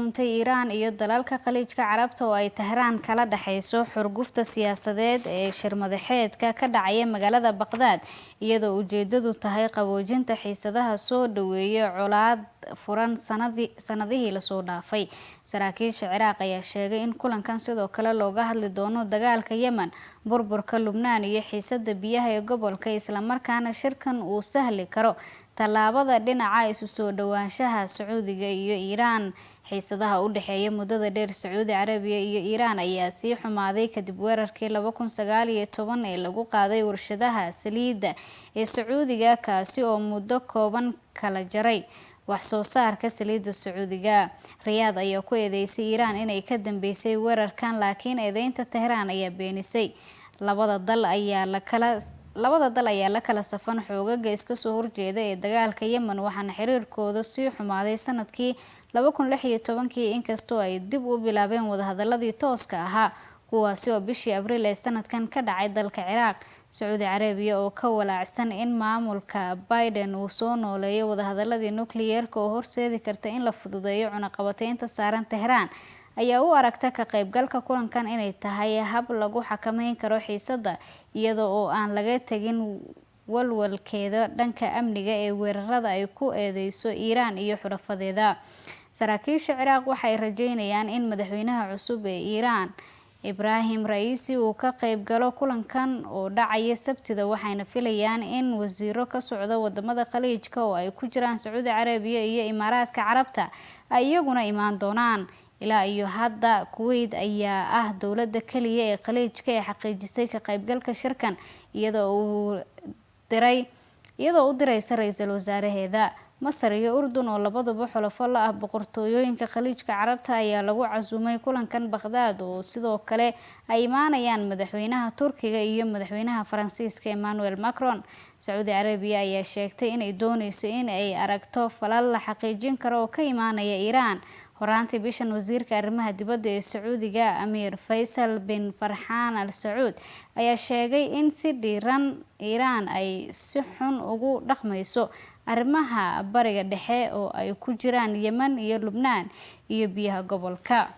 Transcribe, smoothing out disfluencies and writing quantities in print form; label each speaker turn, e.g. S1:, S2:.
S1: Iiraan iyo dalalka Khaliijka Carabta oo ay Tehraan kala dhaxayso xurgufta siyaasadeed ee shir-madaxeedka ka dhacaya magaalada Baghdad iyadoo ujeedadu tahay qaboojinta xiisadaha soo dhaweeyay colaad furan sanadihii la soo dhaafay. Saraakiisha Ciraaq ayaa sheegay in kulankan sidoo kale looga hadli doono dagaalka Yemen, burburka Lubnaan iyo xiisadda biyaha ee gobolka, isla markaana shirkan uu sahli karo tallaabada dhinaca isu soo dhawaanshaha Sacuudiga iyo Iiraan. Xiisadaha u dhexeeya muddada dheer Sacuudi Carabiya iyo Iiraan ayaa sii xumaaday kadib weerarkii 2019 ee lagu qaaday warshadaha saliidda ee Sacuudiga, kaasi oo muddo kooban kala jaray wax soo saarka saliidda Sacuudiga. Riyaad ayaa ku eedeysay Iiraan inay ka dambeysay weerarkan, laakiin eedeynta Tehraan ayaa beenisay. Labada dal ayaa la kala safan xoogagga iska soo horjeeda ee dagaalka Yemen, waxaana xiriirkooda sii xumaaday sanadkii 2016 inkastoo ay dib u bilaabeen wadahadaladii tooska ahaa, kuwaasi oo bishii Abriil ee sanadkan ka dhacay dalka Ciraaq. Sacuudi Carabiya oo ka walaacsan in maamulka Biden uu soo nooleeyo wadahadaladii nukliyeerka oo horseedi karta in la fududeeyo cunaqabataynta saaran Tehraan, ayaa u aragta ka qaybgalka kulankan inay tahay hab lagu xakameyn karo xiisadda iyada oo aan laga tagin walwalkeeda dhanka amniga ee weerarada ay ku eedeyso Iiraan iyo xulafadeeda. Saraakiisha Ciraaq waxay rajeynayaan in madaxweynaha cusub ee Iiraan Ibrahim Raisi uu ka qayb galo kulankan oo dhacaya Sabtida, waxayna filayaan in wasiiro ka socda wadamada Khaliijka oo ay ku jiraan Sacuudi Carabiya iyo Imaaraadka Carabta ay iyaguna imaan doonaan. Ilaa iyo hadda Kuwait ayaa ah dowladda kaliya ee Khaliijka ee xaqiijisay ka qaybgalka shirkan iyadoo u diraysa ra'iisul wasaaraheeda. Masar iyo Urdun oo labaduba xulafo la ah boqortooyooyinka Khaliijka Carabta ayaa lagu casuumay kulankan Baghdad oo sidoo kale ay imaanayaan madaxweynaha Turkiga iyo madaxweynaha Faransiiska Emmanuel Macron. Sacuudi Carabiya ayaa sheegtay inay dooneyso in ay aragto falal la xaqiijin karo oo ka imaanaya Iiraan. Horaantii bishan, wasiirka arrimaha dibadda ee Sacuudiga Amir Faisal bin Farhan Al Sacuud ayaa sheegay in si diiran Iiraan ay si xun ugu dhaqmayso arrimaha Bariga Dhexe oo ay ku jiraan Yemen iyo Lubnaan iyo biyaha gobolka.